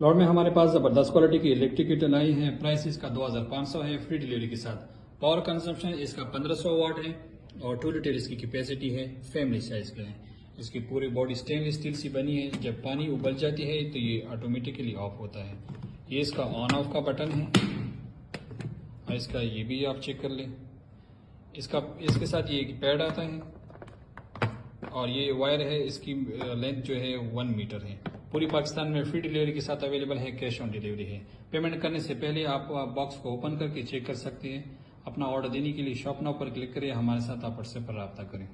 Lot में हमारे पास जबरदस्त क्वालिटी की इलेक्ट्रिक केटल आई है। प्राइस इसका 2500 है फ्री डिलीवरी के साथ। पावर कंजम्पशन इसका 1500 वाट है और 2 लीटर इसकी कैपेसिटी है। फैमिली साइज का है। इसकी पूरी बॉडी स्टेनलेस स्टील सी बनी है। जब पानी उबल जाती है तो ये ऑटोमेटिकली ऑफ होता है। ये इसका ऑन ऑफ का बटन है और इसका ये भी आप चेक कर लें। इसके साथ ये एक पैड आता है और ये वायर है। इसकी लेंथ जो है 1 मीटर है। पूरी पाकिस्तान में फ्री डिलीवरी के साथ अवेलेबल है। कैश ऑन डिलीवरी है। पेमेंट करने से पहले आप बॉक्स को ओपन करके चेक कर सकते हैं। अपना ऑर्डर देने के लिए शॉप नाउ पर क्लिक करें। हमारे साथ आप व्हाट्सएप पर रब्ता करें।